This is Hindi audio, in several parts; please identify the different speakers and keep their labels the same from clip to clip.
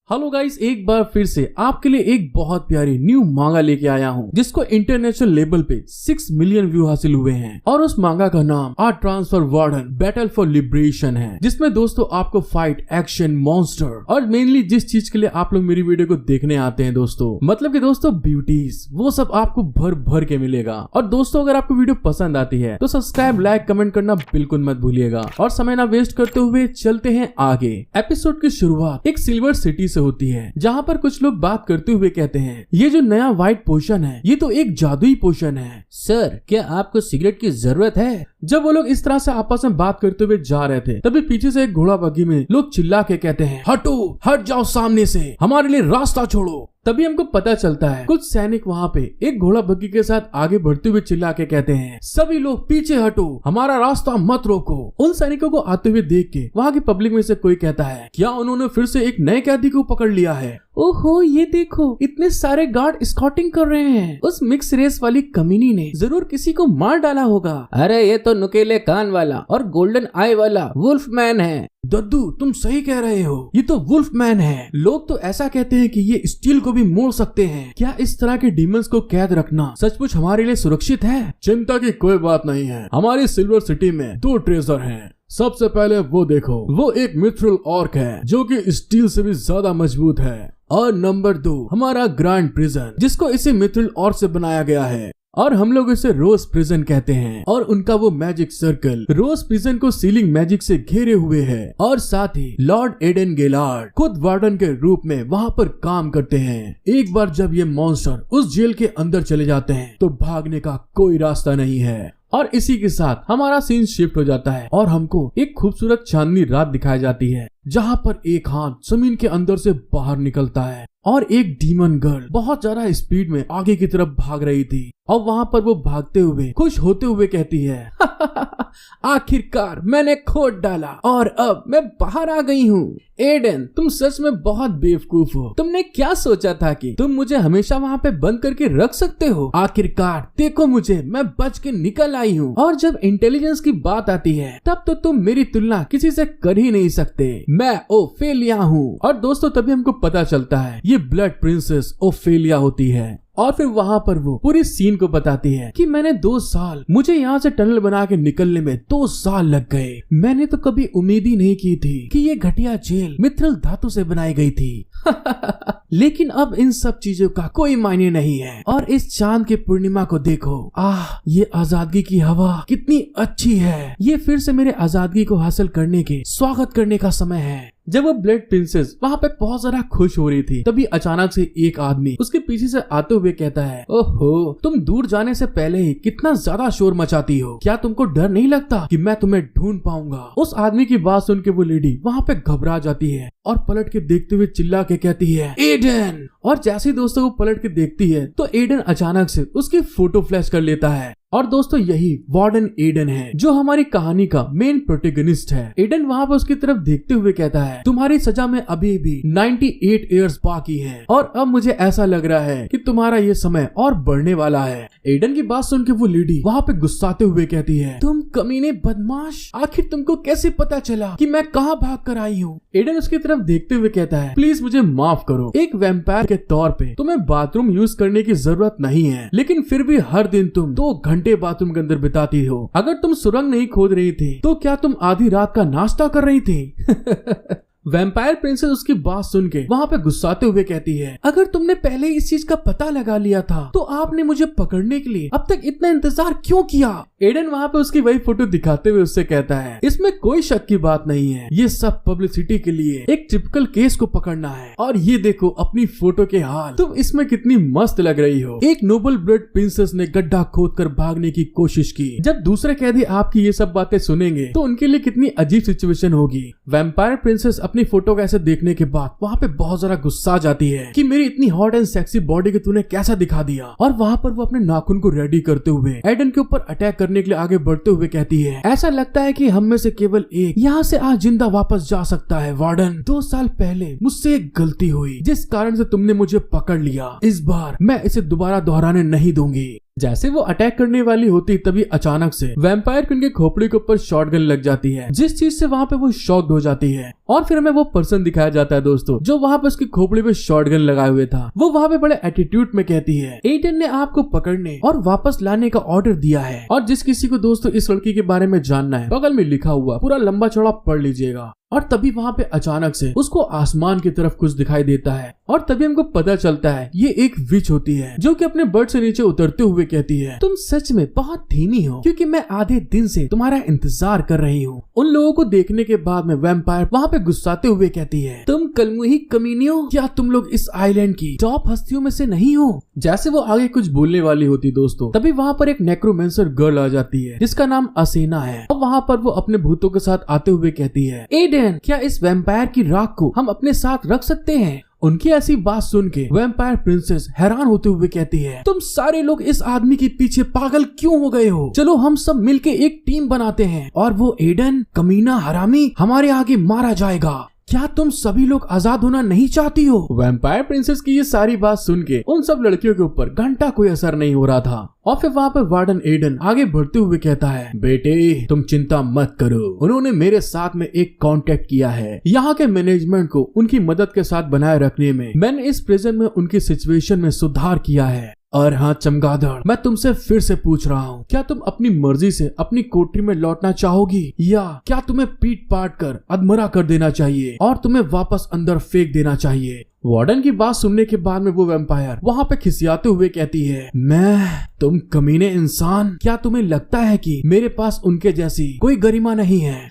Speaker 1: हेलो गाइस, एक बार फिर से आपके लिए एक बहुत प्यारी न्यू मांगा लेके आया हूँ जिसको इंटरनेशनल लेवल पे 6 मिलियन व्यू हासिल हुए हैं। और उस मांगा का नाम a transfer warden battle for liberation है, जिसमें दोस्तों आपको फाइट, एक्शन, मॉन्स्टर और मेनली जिस चीज के लिए आप लोग मेरी वीडियो को देखने आते हैं दोस्तों, मतलब कि दोस्तों ब्यूटीज, वो सब आपको भर भर के मिलेगा। और दोस्तों अगर आपको वीडियो पसंद आती है तो सब्सक्राइब, लाइक, कमेंट करना बिल्कुल मत भूलिएगा। और समय ना वेस्ट करते हुए चलते हैं आगे। एपिसोड की शुरुआत एक सिल्वर सिटी से होती है, जहाँ पर कुछ लोग बात करते हुए कहते हैं ये जो नया व्हाइट पोशन है ये तो एक जादुई पोशन है।
Speaker 2: सर, क्या आपको सिगरेट की जरूरत है?
Speaker 1: जब वो लोग इस तरह से आपस में बात करते हुए जा रहे थे तभी पीछे से एक घोड़ा बग्घी में लोग चिल्ला के कहते हैं, हटो, हट जाओ सामने से, हमारे लिए रास्ता छोड़ो। तभी हमको पता चलता है कुछ सैनिक वहाँ पे एक घोड़ा बग्घी के साथ आगे बढ़ते हुए चिल्ला के कहते हैं, सभी लोग पीछे हटो, हमारा रास्ता मत रोको। उन सैनिकों को आते हुए देख के वहाँ की पब्लिक में से कोई कहता है, क्या उन्होंने फिर से एक नए कैदी को पकड़ लिया है? ओहो, ये देखो, इतने सारे गार्ड स्कॉटिंग कर रहे हैं। उस मिक्स रेस वाली कमीनी ने जरूर किसी को मार डाला होगा।
Speaker 2: अरे ये तो नुकीले कान वाला और गोल्डन आई वाला वुल्फ मैन है।
Speaker 1: दद्दू, तुम सही कह रहे हो, ये तो वुल्फ मैन है। लोग तो ऐसा कहते हैं कि ये स्टील को भी मोड़ सकते हैं। क्या इस तरह के डीमंस को कैद रखना सचमुच हमारे लिए सुरक्षित है? चिंता की कोई बात नहीं है, हमारी सिल्वर सिटी में 2 ट्रेजर हैं। सबसे पहले वो देखो, वो एक मिथ्रिल ऑर्क है जो कि स्टील से भी ज्यादा मजबूत है। और नंबर 2 हमारा ग्रैंड प्रिजन, जिसको इसे मिथ्रिल ऑर्क से बनाया गया है और हम लोग इसे रोज प्रिजन कहते हैं। और उनका वो मैजिक सर्कल रोज प्रिजन को सीलिंग मैजिक से घेरे हुए है। और साथ ही लॉर्ड एडन गेलार्ड खुद वार्डन के रूप में वहाँ पर काम करते हैं। एक बार जब ये मॉन्स्टर उस जेल के अंदर चले जाते हैं तो भागने का कोई रास्ता नहीं है। और इसी के साथ हमारा सीन शिफ्ट हो जाता है और हमको एक खूबसूरत चांदनी रात दिखाई जाती है, जहाँ पर एक हाथ जमीन के अंदर से बाहर निकलता है और एक डीमन गर्ल बहुत ज्यादा स्पीड में आगे की तरफ भाग रही थी। और वहाँ पर वो भागते हुए खुश होते हुए कहती है, आखिरकार मैंने खोद डाला और अब मैं बाहर आ गई हूँ। एडन, तुम सच में बहुत बेवकूफ हो। तुमने क्या सोचा था कि तुम मुझे हमेशा वहाँ पे बंद करके रख सकते हो? आखिरकार देखो मुझे, मैं बच के निकल आई हूँ। और जब इंटेलिजेंस की बात आती है तब तो तुम मेरी तुलना किसी से कर ही नहीं सकते। मैं ओफेलिया हूँ। और दोस्तों तभी हमको पता चलता है ये ब्लड प्रिंसेस ओफेलिया होती है। और फिर वहाँ पर वो पूरी सीन को बताती है कि मैंने 2 साल, मुझे यहाँ से टनल बना के निकलने में 2 साल लग गए। मैंने तो कभी उम्मीद ही नहीं की थी कि ये घटिया जेल मिथ्रिल धातु से बनाई गई थी। लेकिन अब इन सब चीजों का कोई मायने नहीं है। और इस चांद के पूर्णिमा को देखो, ये आजादी की हवा कितनी अच्छी है। ये फिर से मेरे आजादी को हासिल करने के स्वागत करने का समय है। जब वो ब्लड प्रिंसेस वहाँ पे बहुत ज्यादा खुश हो रही थी तभी अचानक से एक आदमी उसके पीछे से आते हुए कहता है, ओहो, तुम दूर जाने से पहले ही कितना ज्यादा शोर मचाती हो। क्या तुमको डर नहीं लगता कि मैं तुम्हें ढूंढ पाऊंगा? उस आदमी की बात सुन के वो लेडी वहाँ पे घबरा जाती है और पलट के देखते हुए चिल्ला के कहती है, एडन। और जैसे ही दोस्तों वो पलट के देखती है तो एडन अचानक से उसकी फोटो फ्लैश कर लेता है। और दोस्तों यही वार्डन एडन है जो हमारी कहानी का मेन प्रोटेगनिस्ट है। एडन वहाँ पर उसकी तरफ देखते हुए कहता है, तुम्हारी सजा में अभी भी 98 ईयर्स बाकी हैं और अब मुझे ऐसा लग रहा है कि तुम्हारा ये समय और बढ़ने वाला है। एडन की बात सुन के वो लेडी वहाँ पे गुस्साते हुए कहती है, तुम कमीने बदमाश, आखिर तुमको कैसे पता चला कि मैं कहाँ भाग कर आई हूँ? एडन उसकी तरफ देखते हुए कहता है, प्लीज मुझे माफ करो, एक वैम्पायर के तौर पे तुम्हें बाथरूम यूज करने की जरूरत नहीं है, लेकिन फिर भी हर दिन तुम 2 घंटे बाथरूम के अंदर बिताती हो। अगर तुम सुरंग नहीं खोद रही थी तो क्या तुम आधी रात का नाश्ता कर रही थी? वैम्पायर प्रिंसेस उसकी बात सुन के वहाँ पे गुस्साते हुए कहती है, अगर तुमने पहले इस चीज का पता लगा लिया था तो आपने मुझे पकड़ने के लिए अब तक इतना इंतजार क्यों किया? एडन वहाँ पे उसकी वही फोटो दिखाते हुए उससे कहता है, इसमें कोई शक की बात नहीं है, ये सब पब्लिसिटी के लिए एक टिपिकल केस को पकड़ना है। और ये देखो अपनी फोटो के हाल, तुम इसमें कितनी मस्त लग रही हो। एक नोबल ब्लड प्रिंसेस ने गड्ढा खोद कर भागने की कोशिश की। जब दूसरे कैदी आपकी ये सब बातें सुनेंगे तो उनके लिए कितनी अजीब सिचुएशन होगी। वैम्पायर प्रिंसेस अपनी फोटो को ऐसे देखने के बाद वहाँ पे बहुत ज्यादा गुस्सा आ जाती है कि मेरी इतनी हॉट एंड सेक्सी बॉडी को तूने कैसा दिखा दिया। और वहाँ पर वो अपने नाखून को रेडी करते हुए एडन के ऊपर अटैक करने के लिए आगे बढ़ते हुए कहती है, ऐसा लगता है कि हम में से केवल एक यहाँ से आज जिंदा वापस जा सकता है। वार्डन, 2 साल पहले मुझसे एक गलती हुई जिस कारण से तुमने मुझे पकड़ लिया। इस बार मैं इसे दोबारा दोहराने नहीं दूंगी। जैसे वो अटैक करने वाली होती तभी अचानक से वैम्पायर के उनके खोपड़ी के ऊपर शॉटगन लग जाती है, जिस चीज से वहाँ पे वो शॉक्ड हो जाती है। और फिर हमें वो पर्सन दिखाया जाता है दोस्तों जो वहाँ पे उसकी खोपड़ी पे शॉटगन लगाए हुए था। वो वहाँ पे बड़े एटीट्यूड में कहती है एडन ने आपको पकड़ने और वापस लाने का ऑर्डर दिया है, और जिस किसी को दोस्तों इस लड़की के बारे में जानना है बगल में लिखा हुआ पूरा लंबा चौड़ा पढ़ लीजिएगा। और तभी वहाँ पे अचानक से उसको आसमान की तरफ कुछ दिखाई देता है, और तभी हमको पता चलता है ये एक विच होती है जो कि अपने बर्ड से नीचे उतरते हुए कहती है तुम सच में बहुत धीमी हो, क्योंकि मैं आधे दिन से तुम्हारा इंतजार कर रही हूँ। उन लोगों को देखने के बाद में वैम्पायर वहाँ पे गुस्साते हुए कहती है तुम कलमुही कमीनियों, क्या तुम लोग इस आइलैंड की टॉप हस्तियों में से नहीं हो। जैसे वो आगे कुछ बोलने वाली होती दोस्तों तभी वहाँ पर एक नेक्रोमेंसर गर्ल आ जाती है जिसका नाम असेना है, और वहाँ पर वो अपने भूतों के साथ आते हुए कहती है क्या इस वैम्पायर की राख को हम अपने साथ रख सकते हैं। उनकी ऐसी बात सुन के वैम्पायर प्रिंसेस हैरान होते हुए कहती है तुम सारे लोग इस आदमी के पीछे पागल क्यों हो गए हो, चलो हम सब मिलके एक टीम बनाते हैं और वो एडन कमीना हरामी हमारे आगे मारा जाएगा। क्या तुम सभी लोग आजाद होना नहीं चाहती हो। वैम्पायर प्रिंसेस की ये सारी बात सुन के उन सब लड़कियों के ऊपर घंटा कोई असर नहीं हो रहा था, और फिर वहाँ पर वार्डन एडन आगे बढ़ते हुए कहता है बेटे तुम चिंता मत करो, उन्होंने मेरे साथ में एक कांटेक्ट किया है। यहाँ के मैनेजमेंट को उनकी मदद के साथ बनाए रखने में मैंने इस प्रिजन में उनकी सिचुएशन में सुधार किया है। और हाँ चमगादड़, मैं तुमसे फिर से पूछ रहा हूँ, क्या तुम अपनी मर्जी से अपनी कोठरी में लौटना चाहोगी, या क्या तुम्हें पीट पाट कर अधमरा कर देना चाहिए और तुम्हें वापस अंदर फेंक देना चाहिए। वार्डन की बात सुनने के बाद में वो वैम्पायर वहाँ पे खिसियाते हुए कहती है तुम कमीने इंसान, क्या तुम्हें लगता है कि मेरे पास उनके जैसी कोई गरिमा नहीं है।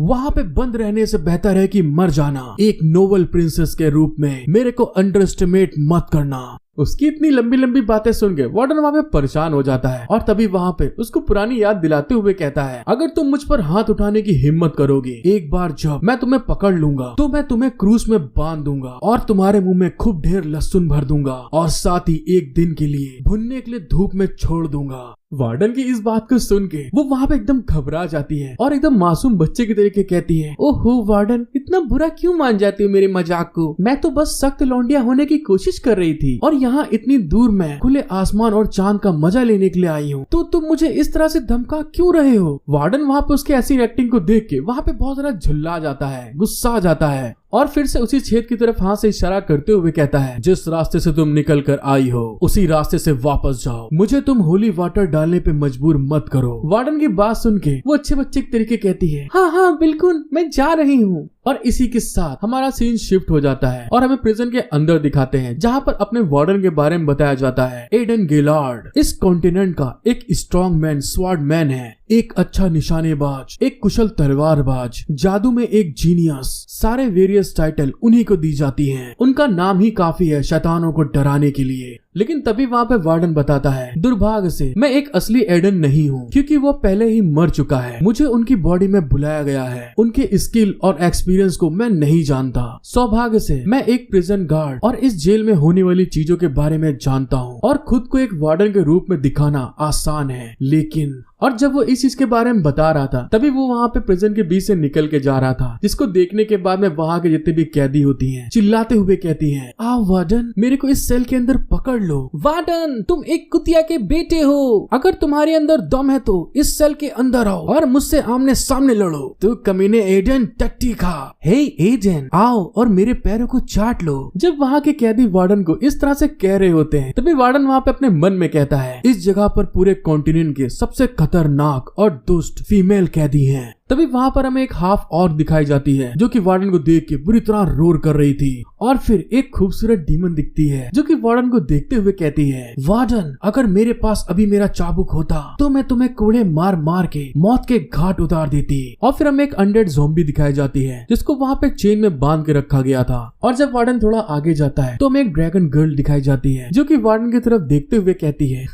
Speaker 1: वहाँ पे बंद रहने से बेहतर है कि मर जाना। एक नोबल प्रिंसेस के रूप में मेरे को अंडर एस्टिमेट मत करना। उसकी इतनी लंबी लंबी बातें सुन के वार्डन वहाँ पे परेशान हो जाता है, और तभी वहाँ पे उसको पुरानी याद दिलाते हुए कहता है अगर तुम मुझ पर हाथ उठाने की हिम्मत करोगे, एक बार जब मैं तुम्हें पकड़ लूंगा तो मैं तुम्हें क्रूज में बांध दूंगा और तुम्हारे मुंह में खूब ढेर लहसुन भर दूंगा, और साथ ही एक दिन के लिए भुनने के लिए धूप में छोड़ दूंगा। वार्डन की इस बात को सुन के वो वहाँ पे एकदम घबरा जाती है और एकदम मासूम बच्चे की तरीके कहती है ओहो वार्डन, इतना बुरा क्यों मान जाती हो मेरे मजाक को, मैं तो बस सख्त लौंडिया होने की कोशिश कर रही थी, और यहाँ इतनी दूर मैं खुले आसमान और चांद का मजा लेने के लिए आई हूँ, तो तुम मुझे इस तरह से धमका क्यों रहे हो। वार्डन वहाँ पे उसके ऐसी एक्टिंग को देख के वहाँ पे बहुत ज्यादा झुल्ला जाता है, गुस्सा आ जाता है, और फिर से उसी छेद की तरफ हाथ से इशारा करते हुए कहता है जिस रास्ते से तुम निकल कर आई हो उसी रास्ते से वापस जाओ, मुझे तुम होली वाटर डालने पे मजबूर मत करो। वार्डन की बात सुन के वो अच्छे बच्चे के तरीके कहती है हाँ बिल्कुल मैं जा रही हूँ। और इसी के साथ हमारा सीन शिफ्ट हो जाता है और हमें प्रिजन के अंदर दिखाते हैं जहाँ पर अपने वार्डन के बारे में बताया जाता है एडन गेलार्ड इस कॉन्टिनेंट का एक स्ट्रॉन्ग मैन स्वॉर्ड मैन है, एक अच्छा निशानेबाज, एक कुशल तलवारबाज, जादू में एक जीनियस, सारे वेरियस टाइटल उन्हीं को दी जाती हैं। उनका नाम ही काफी है शैतानों को डराने के लिए। लेकिन तभी वहाँ पे वार्डन बताता है दुर्भाग्य से मैं एक असली एडन नहीं हूँ, क्योंकि वो पहले ही मर चुका है। मुझे उनकी बॉडी में बुलाया गया है, उनके स्किल और एक्सपीरियंस को मैं नहीं जानता। सौभाग्य से मैं एक प्रिजन गार्ड और इस जेल में होने वाली चीजों के बारे में जानता हूँ, और खुद को एक वार्डन के रूप में दिखाना आसान है, लेकिन और जब वो इस चीज के बारे में बता रहा था तभी वो वहाँ पे प्रिजन के बीच से निकल के जा रहा था, जिसको देखने के बाद में वहाँ के जितने भी कैदी होती हैं चिल्लाते हुए कहती हैं आओ वार्डन, मेरे को इस सेल के अंदर पकड़ लो। वार्डन, तुम एक कुतिया के बेटे हो, अगर तुम्हारे अंदर दम है तो इस सेल के अंदर आओ और मुझसे आमने सामने लड़ो। तू कमीने एडन टट्टी खा। हे एडन, आओ और मेरे पैरों को चाट लो। जब वहाँ के कैदी वार्डन को इस तरह से कह रहे होते हैं तभी वार्डन वहाँ पे अपने मन में कहता है इस जगह पर पूरे कॉन्टिनेंट के सबसे खतरनाक और दुष्ट फीमेल कैदी हैं। तभी वहाँ पर हमें एक हाफ और दिखाई जाती है जो कि वार्डन को देख के बुरी तरह रोर कर रही थी, और फिर एक खूबसूरत डीमन दिखती है जो कि वार्डन को देखते हुए कहती है वार्डन, अगर मेरे पास अभी मेरा चाबुक होता तो मैं तुम्हें कोड़े मार मार के मौत के घाट उतार देती। और फिर हमें एक अनडेड ज़ॉम्बी दिखाई जाती है जिसको वहाँ पे चेन में बांध के रखा गया था। और जब वार्डन थोड़ा आगे जाता है तो हमें एक ड्रैगन गर्ल दिखाई जाती है जो कि वार्डन की तरफ देखते हुए कहती है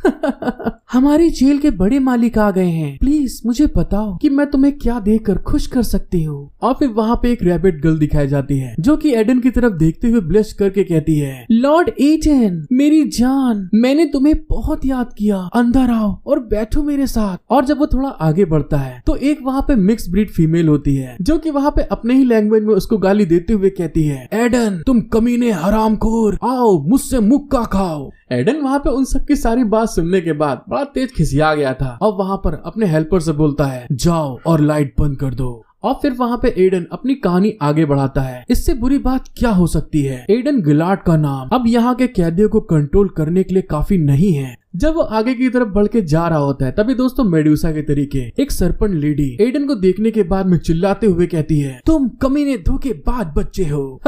Speaker 1: हमारी जेल के बड़े मालिक आ गए हैं, प्लीज मुझे बताओ कि मैं तुम्हें क्या देकर खुश कर सकती हूँ। और फिर वहाँ पे एक रैबिट गर्ल दिखाई जाती है जो कि एडन की तरफ देखते हुए ब्लश करके कहती है, लॉर्ड एडन, मेरी जान, मैंने तुम्हें बहुत याद किया, अंदर आओ और बैठो मेरे साथ। और जब वो थोड़ा आगे बढ़ता है तो एक वहाँ पे मिक्स ब्रीड फीमेल होती है जो कि वहाँ पे अपने ही लैंग्वेज में उसको गाली देते हुए कहती है, एडन तुम कमीने हरामखोर, आओ मुझसे मुक्का खाओ। एडन वहाँ पे उन सब की सारी बात सुनने के बाद बड़ा तेज खिसिया गया था और वहाँ पर अपने हेल्पर से बोलता है, जाओ और लाइट बंद कर दो। और फिर वहाँ पे एडन अपनी कहानी आगे बढ़ाता है। इससे बुरी बात क्या हो सकती है, एडन गिलार्ड का नाम अब यहाँ के कैदियों को कंट्रोल करने के लिए काफी नहीं है। जब वो आगे की तरफ बढ़ के जा रहा होता है तभी दोस्तों मेडुसा के तरीके एक सरपंच लेडी एडन को देखने के बाद में चिल्लाते हुए कहती है, तुम कमीने धोखेबाज बच्चे हो।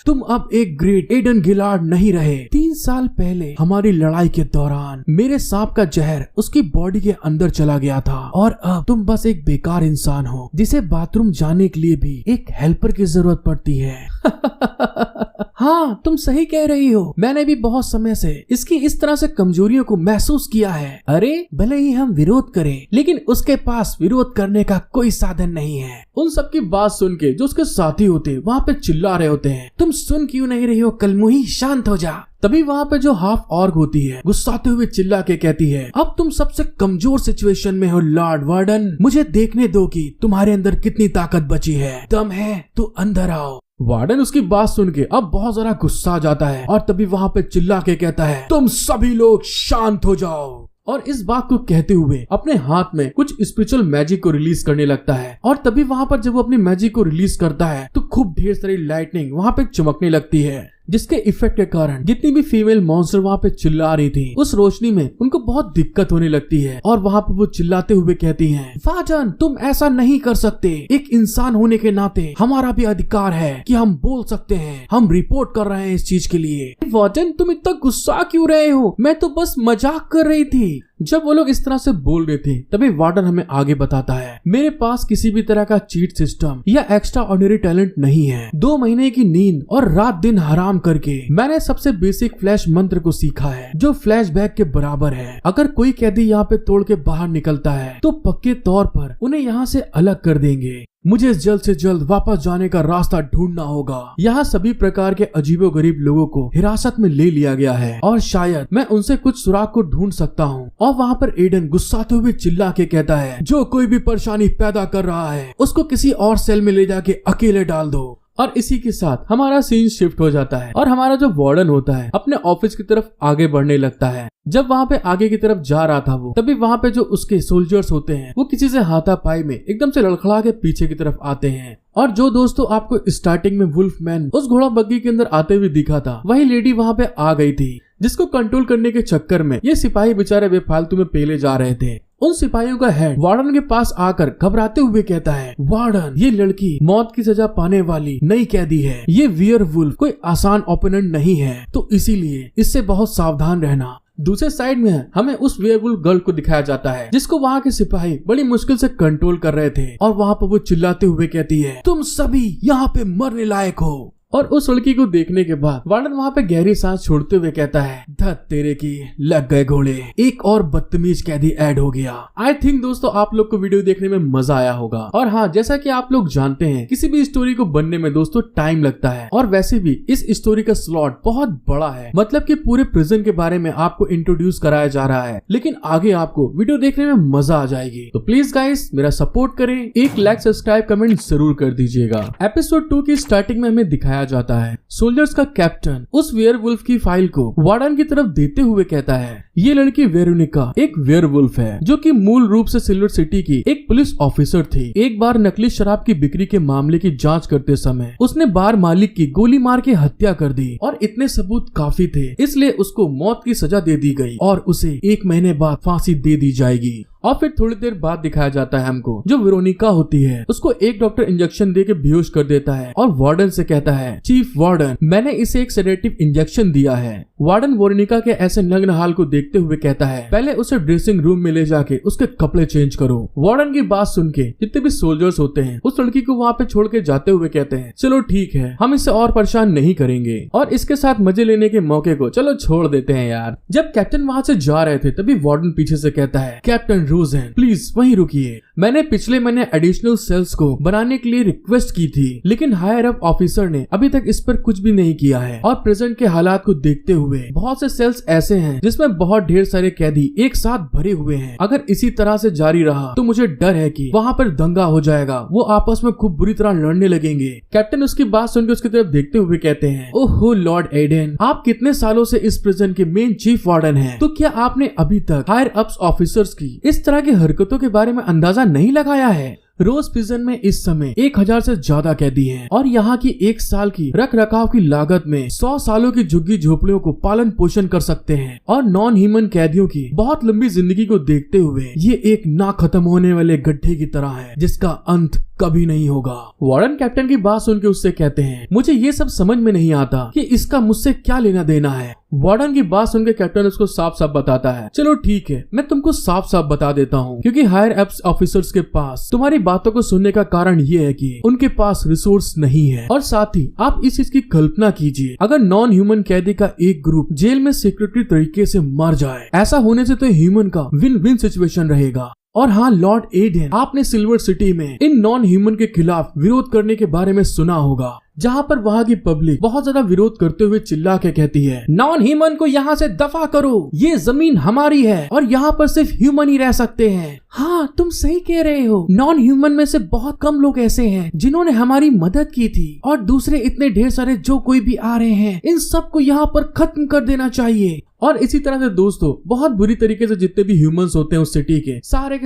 Speaker 1: तुम अब एक ग्रेट एडन गिलार्ड नहीं रहे। 3 साल पहले हमारी लड़ाई के दौरान मेरे सांप का जहर उसकी बॉडी के अंदर चला गया था और अब तुम बस एक बेकार इंसान हो जिसे बाथरूम जाने के लिए भी एक हेल्पर की जरूरत पड़ती है। हाँ तुम सही कह रही हो, मैंने भी बहुत समय से इसकी इस तरह से कमजोरियों को महसूस किया है। अरे भले ही हम विरोध करें लेकिन उसके पास विरोध करने का कोई साधन नहीं है। उन सब की बात सुन के जो उसके साथी होते वहाँ पे चिल्ला रहे होते हैं, तुम सुन क्यों नहीं रही हो कलमुही, शांत हो जा। तभी वहाँ पे जो हाफ ऑर्ग होती है गुस्साते हुए चिल्ला के कहती है, अब तुम सबसे कमजोर सिचुएशन में हो लॉर्ड वार्डन, मुझे देखने दो कि तुम्हारे अंदर कितनी ताकत बची है, दम है तो अंदर आओ। वार्डन उसकी बात सुन के अब बहुत ज्यादा गुस्सा आ जाता है और तभी वहाँ पे चिल्ला के कहता है, तुम सभी लोग शांत हो जाओ। और इस बात को कहते हुए अपने हाथ में कुछ स्पिरिचुअल मैजिक को रिलीज करने लगता है। और तभी वहाँ पर जब वो अपनी मैजिक को रिलीज करता है तो खूब ढेर सारी लाइटनिंग वहाँ पे चमकने लगती है, जिसके इफेक्ट के कारण जितनी भी फीमेल मॉन्स्टर वहाँ पे चिल्ला रही थी उस रोशनी में उनको बहुत दिक्कत होने लगती है। और वहाँ पे वो चिल्लाते हुए कहती हैं, वार्डन तुम ऐसा नहीं कर सकते, एक इंसान होने के नाते हमारा भी अधिकार है कि हम बोल सकते हैं, हम रिपोर्ट कर रहे हैं इस चीज के लिए। वार्डन तुम इतना गुस्सा क्यों रहे हो, मैं तो बस मजाक कर रही थी। जब वो लोग इस तरह से बोल रहे थे तभी वार्डन हमें आगे बताता है, मेरे पास किसी भी तरह का चीट सिस्टम या एक्स्ट्रा ऑर्डिनरी टैलेंट नहीं है। 2 महीने की नींद और रात दिन हराम करके मैंने सबसे बेसिक फ्लैश मंत्र को सीखा है जो फ्लैशबैक के बराबर है। अगर कोई कैदी यहाँ पे तोड़ के बाहर निकलता है तो पक्के तौर पर उन्हें यहाँ से अलग कर देंगे। मुझे जल्द से जल्द वापस जाने का रास्ता ढूंढना होगा। यहाँ सभी प्रकार के अजीबोगरीब लोगों को हिरासत में ले लिया गया है और शायद मैं उनसे कुछ सुराग को ढूंढ सकता हूँ। और वहाँ पर एडन गुस्साते हुए चिल्ला के कहता है, जो कोई भी परेशानी पैदा कर रहा है उसको किसी और सेल में ले जाके अकेले डाल दो। और इसी के साथ हमारा सीन शिफ्ट हो जाता है और हमारा जो वार्डन होता है अपने ऑफिस की तरफ आगे बढ़ने लगता है। जब वहाँ पे आगे की तरफ जा रहा था वो तभी वहाँ पे जो उसके सोल्जर्स होते हैं वो किसी से हाथापाई में एकदम से लड़खड़ा के पीछे की तरफ आते हैं। और जो दोस्तों आपको स्टार्टिंग में वुल्फ मैन उस घोड़ा बग्गी के अंदर आते हुए दिखा था वही लेडी वहाँ पे आ गई थी, जिसको कंट्रोल करने के चक्कर में ये सिपाही बेचारे बेफालतू में पेले जा रहे थे। उन सिपाहियों का हेड वार्डन के पास आकर घबराते हुए कहता है, वार्डन ये लड़की मौत की सजा पाने वाली नई कैदी है, ये वियरवुल्फ कोई आसान ओपोनेंट नहीं है, तो इसीलिए इससे बहुत सावधान रहना। दूसरे साइड में हमें उस वेयरवुल्फ गर्ल को दिखाया जाता है जिसको वहाँ के सिपाही बड़ी मुश्किल से कंट्रोल कर रहे थे। और वहाँ पर वो चिल्लाते हुए कहती है, तुम सभी यहाँ पे मरने लायक हो। और उस लड़की को देखने के बाद वार्डन वहाँ पे गहरी सांस छोड़ते हुए कहता है, धत तेरे की लग गए घोड़े, एक और बदतमीज कैदी ऐड हो गया। आई थिंक दोस्तों आप लोग को वीडियो देखने में मजा आया होगा। और हाँ, जैसा कि आप लोग जानते हैं किसी भी स्टोरी को बनने में दोस्तों टाइम लगता है और वैसे भी इस स्टोरी का स्लॉट बहुत बड़ा है, मतलब कि पूरे प्रिजन के बारे में आपको इंट्रोड्यूस कराया जा रहा है, लेकिन आगे आपको वीडियो देखने में मजा आ जाएगी। तो प्लीज गाइस मेरा सपोर्ट करें, एक लाइक सब्सक्राइब कमेंट जरूर कर दीजिएगा। एपिसोड 2 की स्टार्टिंग में हमें दिखाया जाता है सोल्जर्स का कैप्टन उस वेयरवुल्फ की फाइल को वार्डन की तरफ देते हुए कहता है, ये लड़की वेरोनिका एक वेयरवुल्फ है जो कि मूल रूप से सिल्वर सिटी की एक पुलिस ऑफिसर थी। एक बार नकली शराब की बिक्री के मामले की जांच करते समय उसने बार मालिक की गोली मार के हत्या कर दी और इतने सबूत काफी थे, इसलिए उसको मौत की सजा दे दी गई और उसे 1 महीने बाद फांसी दे दी जाएगी। और फिर थोड़ी देर बाद दिखाया जाता है हमको जो वेरोनिका होती है उसको एक डॉक्टर इंजेक्शन दे के बेहोश कर देता है और वार्डन से कहता है, चीफ वार्डन मैंने इसे एक सेडेटिव इंजेक्शन दिया है। वार्डन वेरोनिका के ऐसे नग्न हाल को देखते हुए कहता है, पहले उसे ड्रेसिंग रूम में ले जाके उसके कपड़े चेंज करो। वार्डन की बात सुन के जितने भी सोल्जर्स होते हैं उस लड़की को वहाँ पे छोड़ के जाते हुए कहते हैं, चलो ठीक है, हम इसे और परेशान नहीं करेंगे और इसके साथ मजे लेने के मौके को चलो छोड़ देते हैं यार। जब कैप्टन वहाँ से जा रहे थे तभी वार्डन पीछे से कहता है, कैप्टन रोजन प्लीज वहीं रुकिए, मैंने पिछले महीने एडिशनल सेल्स को बनाने के लिए रिक्वेस्ट की थी, लेकिन हायर अप ऑफिसर ने अभी तक इस पर कुछ भी नहीं किया है। और प्रेजेंट के हालात को देखते हुए बहुत से सेल्स ऐसे हैं जिसमें बहुत ढेर सारे कैदी एक साथ भरे हुए हैं। अगर इसी तरह से जारी रहा तो मुझे डर है कि वहाँ पर दंगा हो जाएगा, वो आपस में खूब बुरी तरह लड़ने लगेंगे। कैप्टन उसकी बात सुनकर उसकी तरफ देखते हुए कहते हैं, ओहो लॉर्ड एडन, आप कितने सालों से इस प्रिजन के मेन चीफ वार्डन हैं, तो क्या आपने अभी तक हायर अप्स ऑफिसर्स की इस तरह की हरकतों के बारे में अंदाजा नहीं लगाया है? रोज प्रिजन में इस समय 1000 से ज्यादा कैदी हैं और यहाँ की 1 साल की रख रखाव की लागत में 100 सालों की झुग्गी झोपड़ियों को पालन पोषण कर सकते हैं। और नॉन ह्यूमन कैदियों की बहुत लंबी जिंदगी को देखते हुए ये एक ना खत्म होने वाले गड्ढे की तरह है जिसका अंत कभी नहीं होगा। वार्डन कैप्टन की बात सुन के उससे कहते हैं, मुझे ये सब समझ में नहीं आता कि इसका मुझसे क्या लेना देना है। वार्डन की बात सुनकर कैप्टन उसको साफ साफ बताता है, चलो ठीक है, मैं तुमको साफ साफ बता देता हूँ, क्योंकि हायर अप्स ऑफिसर्स के पास तुम्हारी बातों को सुनने का कारण ये है कि उनके पास रिसोर्स नहीं है। और साथ ही आप इस चीज की कल्पना कीजिए, अगर नॉन ह्यूमन कैदी का एक ग्रुप जेल में सिक्योरिटी तरीके से मर जाए, ऐसा होने से तो ह्यूमन का विन विन सिचुएशन रहेगा। और हाँ लॉर्ड एडन, आपने सिल्वर सिटी में इन नॉन ह्यूमन के खिलाफ विरोध करने के बारे में सुना होगा, जहाँ पर वहाँ की पब्लिक बहुत ज्यादा विरोध करते हुए चिल्ला के कहती है, नॉन ह्यूमन को यहाँ से दफा करो, ये जमीन हमारी है और यहाँ पर सिर्फ ह्यूमन ही रह सकते हैं। हाँ तुम सही कह रहे हो, नॉन ह्यूमन में से बहुत कम लोग ऐसे हैं जिन्होंने हमारी मदद की थी, और दूसरे इतने ढेर सारे जो कोई भी आ रहे हैं, इन सबको यहाँ पर खत्म कर देना चाहिए। और इसी तरह से दोस्तों बहुत बुरी तरीके से जितने भी ह्यूमंस होते हैं उस सिटी के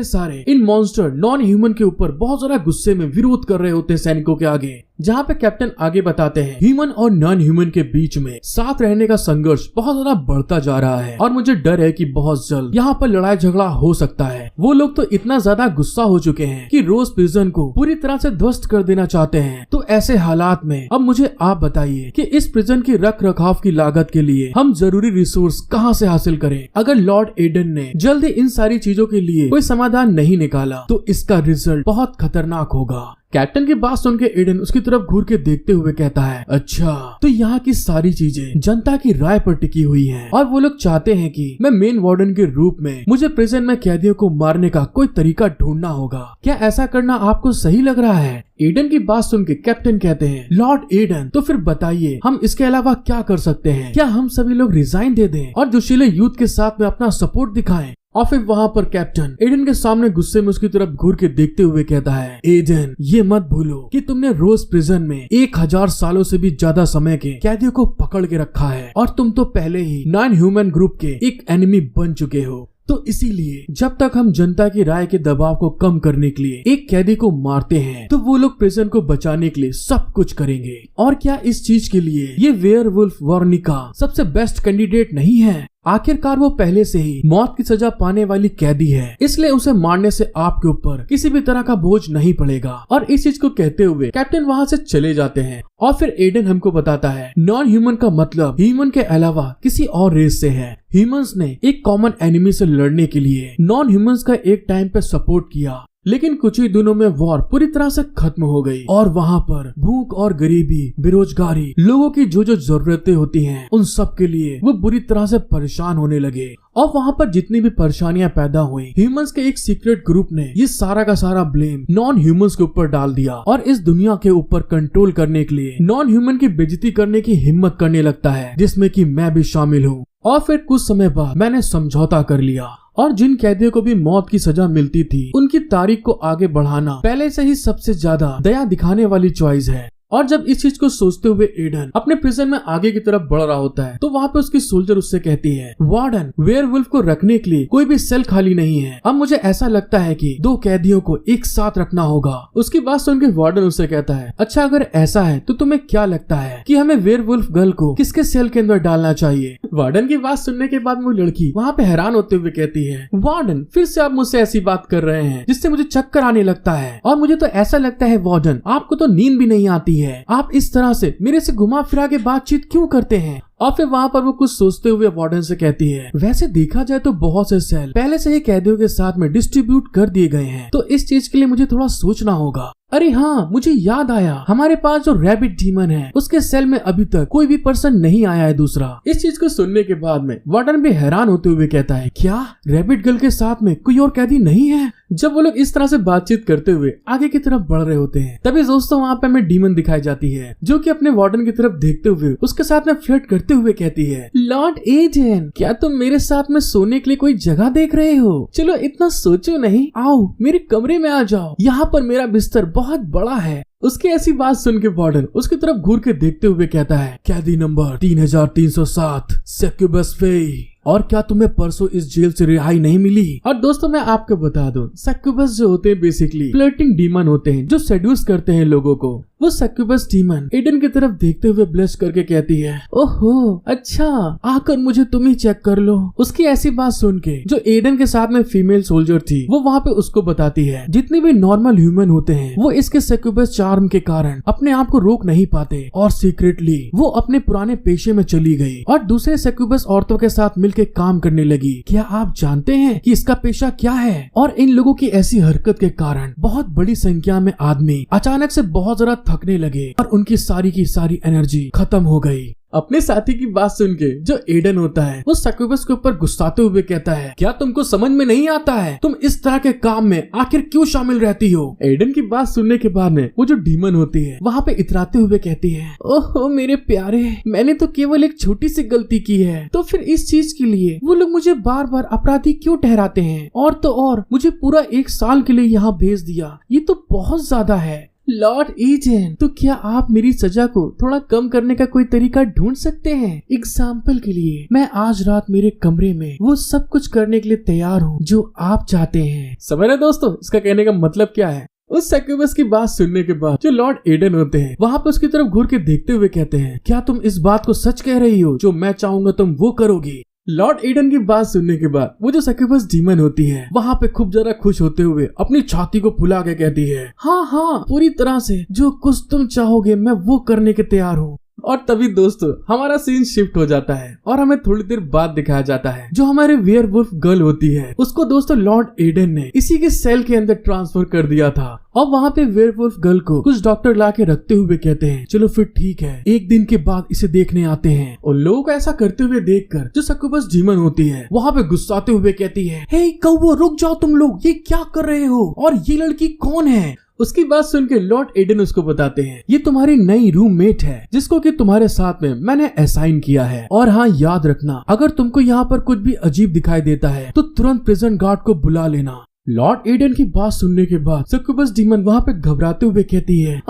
Speaker 1: सारे इन मॉन्स्टर नॉन ह्यूमन के ऊपर बहुत ज्यादा गुस्से में विरोध कर रहे होते हैं सैनिकों के आगे। जहाँ पे कैप्टन आगे बताते हैं, ह्यूमन और नॉन ह्यूमन के बीच में साथ रहने का संघर्ष बहुत ज्यादा बढ़ता जा रहा है और मुझे डर है कि बहुत जल्द यहाँ पर लड़ाई झगड़ा हो सकता है। वो लोग तो इतना ज्यादा गुस्सा हो चुके हैं कि रोज प्रिजन को पूरी तरह से ध्वस्त कर देना चाहते हैं। तो ऐसे हालात में अब मुझे आप बताइए कि इस प्रिजन की रख रखाव की लागत के लिए हम जरूरी रिसोर्स कहाँ से हासिल करें? अगर लॉर्ड एडन ने जल्दी इन सारी चीजों के लिए कोई समाधान नहीं निकाला तो इसका रिजल्ट बहुत खतरनाक होगा। कैप्टन की बात सुन के एडन उसकी तरफ घूर के देखते हुए कहता है, अच्छा तो यहाँ की सारी चीजें जनता की राय पर टिकी हुई हैं और वो लोग चाहते हैं कि मैं मेन वार्डन के रूप में मुझे प्रिजन में कैदियों को मारने का कोई तरीका ढूंढना होगा। क्या ऐसा करना आपको सही लग रहा है? एडन की बात सुन के कैप्टन कहते हैं, लॉर्ड एडन तो फिर बताइए हम इसके अलावा क्या कर सकते हैं? क्या हम सभी लोग रिजाइन दे दें और जोशीले यूथ के साथ में अपना सपोर्ट दिखाएं? और फिर वहाँ पर कैप्टन एडन के सामने गुस्से में उसकी तरफ घूर के देखते हुए कहता है, एडन ये मत भूलो कि तुमने रोज प्रिजन में 1000 सालों से भी ज्यादा समय के कैदियों को पकड़ के रखा है और तुम तो पहले ही नॉन ह्यूमन ग्रुप के एक एनिमी बन चुके हो। तो इसीलिए जब तक हम जनता की राय के दबाव को कम करने के लिए एक कैदी को मारते हैं तो वो लोग प्रिजन को बचाने के लिए सब कुछ करेंगे। और क्या इस चीज के लिए ये वेयरवुल्फ वर्निका सबसे बेस्ट कैंडिडेट नहीं है? आखिरकार वो पहले से ही मौत की सजा पाने वाली कैदी है, इसलिए उसे मारने से आपके ऊपर किसी भी तरह का बोझ नहीं पड़ेगा। और इस चीज को कहते हुए कैप्टन वहाँ से चले जाते हैं। और फिर एडन हमको बताता है, नॉन ह्यूमन का मतलब ह्यूमन के अलावा किसी और रेस से है। ह्यूमंस ने एक कॉमन एनिमी से लड़ने के लिए नॉन ह्यूमंस का एक टाइम पे सपोर्ट किया, लेकिन कुछ ही दिनों में वॉर पूरी तरह से खत्म हो गई और वहाँ पर भूख और गरीबी, बेरोजगारी, लोगों की जो जो जरूरतें होती हैं उन सब के लिए वो बुरी तरह से परेशान होने लगे। और वहाँ पर जितनी भी परेशानियां पैदा हुई, ह्यूमंस के एक सीक्रेट ग्रुप ने ये सारा का सारा ब्लेम नॉन ह्यूमंस के ऊपर डाल दिया और इस दुनिया के ऊपर कंट्रोल करने के लिए नॉन ह्यूमन की बेइज्जती करने की हिम्मत करने लगता है, जिसमें कि मैं भी शामिल हूँ। और फिर कुछ समय बाद मैंने समझौता कर लिया और जिन कैदियों को भी मौत की सजा मिलती थी उनकी तारीख को आगे बढ़ाना पहले से ही सबसे ज्यादा दया दिखाने वाली चॉइस है। और जब इस चीज को सोचते हुए एडन अपने प्रिजन में आगे की तरफ बढ़ रहा होता है तो वहाँ पे उसकी सोल्जर उससे कहती है, वार्डन वेयरवुल्फ को रखने के लिए कोई भी सेल खाली नहीं है, अब मुझे ऐसा लगता है कि 2 कैदियों को एक साथ रखना होगा। उसकी बात सुनकर वार्डन उससे कहता है, अच्छा अगर ऐसा है तो तुम्हें क्या लगता है कि हमें वेयरवुल्फ गर्ल को किसके सेल के अंदर डालना चाहिए? वार्डन की बात सुनने के बाद वो लड़की वहाँ पे हैरान होते हुए कहती है, वार्डन फिर से आप मुझसे ऐसी बात कर रहे हैं जिससे मुझे चक्कर आने लगता है और मुझे तो ऐसा लगता है वार्डन आपको तो नींद भी नहीं आती है, आप इस तरह से मेरे से घुमा फिरा के बातचीत क्यों करते हैं? और फिर वहाँ पर वो कुछ सोचते हुए वार्डन से कहती है, वैसे देखा जाए तो बहुत से सेल पहले से ही कैदियों के साथ में डिस्ट्रीब्यूट कर दिए गए हैं, तो इस चीज के लिए मुझे थोड़ा सोचना होगा। अरे हाँ, मुझे याद आया, हमारे पास जो रैबिट डीमन है उसके सेल में अभी तक कोई भी पर्सन नहीं आया है दूसरा। इस चीज को सुनने के बाद में वार्डन भी हैरान होते हुए कहता है, क्या रैबिट गर्ल के साथ में कोई और कैदी नहीं है? जब वो लोग इस तरह से बातचीत करते हुए आगे की तरफ बढ़ रहे होते हैं, तभी दोस्तों वहाँ पे हमें डीमन दिखाई जाती है, जो कि अपने वार्डन की तरफ देखते हुए उसके साथ में फ्लर्ट करते हुए कहती है, लॉर्ड एडन, क्या तुम मेरे साथ में सोने के लिए कोई जगह देख रहे हो? चलो इतना सोचो नहीं, आओ मेरे कमरे में आ जाओ, यहाँ पर मेरा बिस्तर बहुत बड़ा है। उसकी ऐसी बात सुन के वार्डन उसकी तरफ घूर के देखते हुए कहता है, कैदी नंबर 3307 सक्यूबस फेई, और क्या तुम्हें परसों इस जेल से रिहाई नहीं मिली? और दोस्तों मैं आपको बता दूं, सक्यूबस जो होते हैं बेसिकली फ्लर्टिंग डीमन होते हैं जो सेड्यूस करते हैं लोगों को। वो सक्यूबस डीमन एडन की तरफ देखते हुए ब्लश करके कहती है, ओहो अच्छा, आकर मुझे तुम ही चेक कर लो। उसकी ऐसी बात सुन के जो एडन के साथ में फीमेल सोल्जर थी वो वहाँ पे उसको बताती है, जितने भी नॉर्मल ह्यूमन होते हैं वो इसके सक्यूबस चार्म के कारण अपने आप को रोक नहीं पाते, और सीक्रेटली वो अपने पुराने पेशे में चली गई और दूसरे सक्यूबस औरतों के साथ मिलकर काम करने लगी। क्या आप जानते हैं कि इसका पेशा क्या है? और इन लोगों की ऐसी हरकत के कारण बहुत बड़ी संख्या में आदमी अचानक से बहुत ज्यादा थकने लगे और उनकी सारी की सारी एनर्जी खत्म हो गई। अपने साथी की बात सुन के जो एडन होता है वो सक्यूबस के ऊपर गुस्साते हुए कहता है, क्या तुमको समझ में नहीं आता है? तुम इस तरह के काम में आखिर क्यों शामिल रहती हो? एडन की बात सुनने के बाद में वो जो डीमन होती है वहाँ पे इतराते हुए कहती है, ओहो मेरे प्यारे, मैंने तो केवल एक छोटी सी गलती की है, तो फिर इस चीज के लिए वो लोग मुझे बार बार अपराधी क्यों ठहराते हैं? और तो और मुझे पूरा 1 साल के लिए यहाँ भेज दिया, ये तो बहुत ज्यादा है। लॉर्ड एडन, तो क्या आप मेरी सजा को थोड़ा कम करने का कोई तरीका ढूंढ सकते हैं? एग्जाम्पल के लिए मैं आज रात मेरे कमरे में वो सब कुछ करने के लिए तैयार हूँ जो आप चाहते हैं। समझ रहे दोस्तों इसका कहने का मतलब क्या है? उस सक्यूबस की बात सुनने के बाद जो लॉर्ड एडन होते हैं वहाँ पे उसकी तरफ घूर के देखते हुए कहते हैं, क्या तुम इस बात को सच कह रही हो? जो मैं चाहूंगा तुम वो करोगी? लॉर्ड एडन की बात सुनने के बाद वो जो सक्यूबस डीमन होती है वहाँ पे खूब जरा खुश होते हुए अपनी छाती को फुला के कहती है, हाँ हाँ पूरी तरह से जो कुछ तुम चाहोगे मैं वो करने के तैयार हूँ। और तभी दोस्तों हमारा सीन शिफ्ट हो जाता है और हमें थोड़ी देर बाद दिखाया जाता है जो हमारे वेयरवुल्फ गर्ल होती है उसको दोस्तों लॉर्ड एडन ने इसी के सेल के अंदर ट्रांसफर कर दिया था। और वहाँ पे वेयरवुल्फ गर्ल को कुछ डॉक्टर ला के रखते हुए कहते हैं, चलो फिर ठीक है, 1 दिन के बाद इसे देखने आते हैं। और लोग ऐसा करते हुए देखकर जो सक्यूबस डीमन होती है वहाँ पे गुस्साते हुए कहती है, हे कौवो रुक जाओ तुम लोग, ये क्या कर रहे हो? और ये लड़की कौन है? उसकी बात सुन के लॉर्ड एडन उसको बताते हैं, ये तुम्हारी नई रूममेट है जिसको कि तुम्हारे साथ में मैंने असाइन किया है। और हाँ याद रखना, अगर तुमको यहाँ पर कुछ भी अजीब दिखाई देता है तो तुरंत प्रिजन गार्ड को बुला लेना। लॉर्ड एडन की बात सुनने के बाद सक्यूबस डीमन वहाँ पे घबराते हुए कहती है,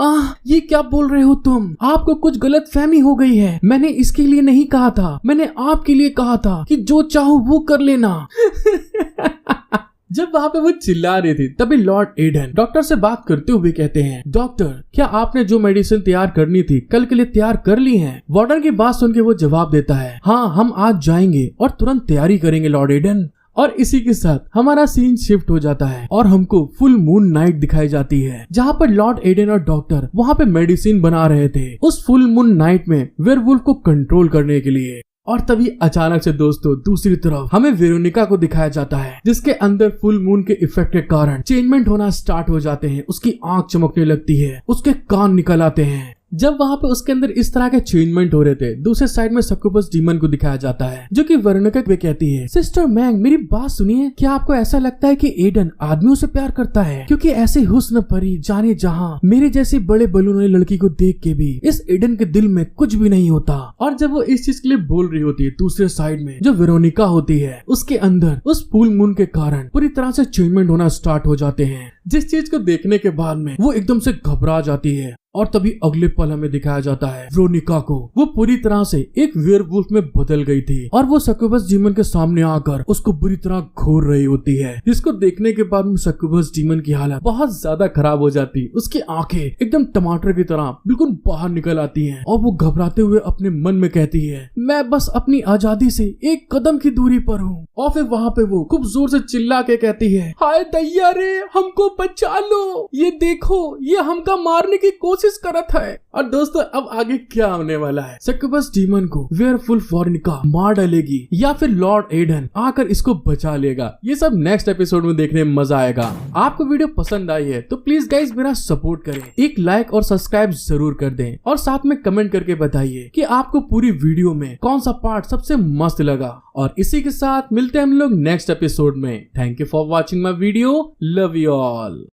Speaker 1: ये क्या बोल रहे हो तुम? आपको कुछ गलत फहमी हो गई है, मैंने इसके लिए नहीं कहा था, मैंने आपके लिए कहा था कि जो चाहो वो कर लेना। जब वहाँ पे वो चिल्ला रही थी तभी लॉर्ड एडन डॉक्टर से बात करते हुए कहते हैं, डॉक्टर क्या आपने जो मेडिसिन तैयार करनी थी कल के लिए तैयार कर ली है? वार्डन की बात सुन के वो जवाब देता है, हाँ हम आज जाएंगे और तुरंत तैयारी करेंगे लॉर्ड एडन। और इसी के साथ हमारा सीन शिफ्ट हो जाता है और हमको फुल मून नाइट दिखाई जाती है जहाँ पर लॉर्ड एडन और डॉक्टर वहाँ पे मेडिसिन बना रहे थे उस फुल मून नाइट में वेयरवुल्फ को कंट्रोल करने के लिए। और तभी अचानक से दोस्तों दूसरी तरफ हमें वेरोनिका को दिखाया जाता है जिसके अंदर फुल मून के इफेक्ट के कारण चेंजमेंट होना स्टार्ट हो जाते हैं, उसकी आंख चमकने लगती है, उसके कान निकल आते हैं। जब वहाँ पे उसके अंदर इस तरह के चेंजमेंट हो रहे थे दूसरे साइड में सक्यूबस डीमन को दिखाया जाता है जो कि वेरोनिका को कहती है, सिस्टर मैंग मेरी बात सुनिए, क्या आपको ऐसा लगता है कि एडन आदमियों से प्यार करता है? क्योंकि ऐसे हुस्न परी जाने जहाँ मेरे जैसी बड़े बलून वाली लड़की को देख के भी इस एडन के दिल में कुछ भी नहीं होता। और जब वो इस चीज के लिए बोल रही होती है दूसरे साइड में जो वेरोनिका होती है उसके अंदर उस फुल मून के कारण पूरी तरह से चेंजमेंट होना स्टार्ट हो जाते हैं, जिस चीज को देखने के बाद में वो एकदम से घबरा जाती है। और तभी अगले पल हमें दिखाया जाता है वेरोनिका को, वो पूरी तरह से एक वेयरवुल्फ में बदल गई थी और वो सक्यूबस डीमन के सामने आकर उसको बुरी तरह घोर रही होती है, जिसको देखने के बाद में सक्यूबस डीमन की हालत बहुत ज्यादा खराब हो जाती, उसकी आंखें एकदम टमाटर की तरह बिल्कुल बाहर निकल आती हैं और वो घबराते हुए अपने मन में कहती है, मैं बस अपनी आजादी से 1 कदम की दूरी पर हूँ। और फिर वहाँ पे वो खूब जोर से चिल्ला के कहती है, हाय दैया रे, हमको बचा लो, ये देखो ये हमका मारने की कोशिश कोशिश करत है। और दोस्तों अब आगे क्या होने वाला है, सक्यूबस डीमन को वेयरवुल्फ वेरोनिका मार डालेगी या फिर लॉर्ड एडन आकर इसको बचा लेगा, ये सब नेक्स्ट एपिसोड में देखने में मजा आएगा। आपको वीडियो पसंद आई है तो प्लीज गाइज मेरा सपोर्ट करें, एक लाइक और सब्सक्राइब जरूर कर दें और साथ में कमेंट करके बताइए कि आपको पूरी वीडियो में कौन सा पार्ट सबसे मस्त लगा। और इसी के साथ मिलते हैं हम लोग नेक्स्ट एपिसोड में। Thank you for watching my video, love you all.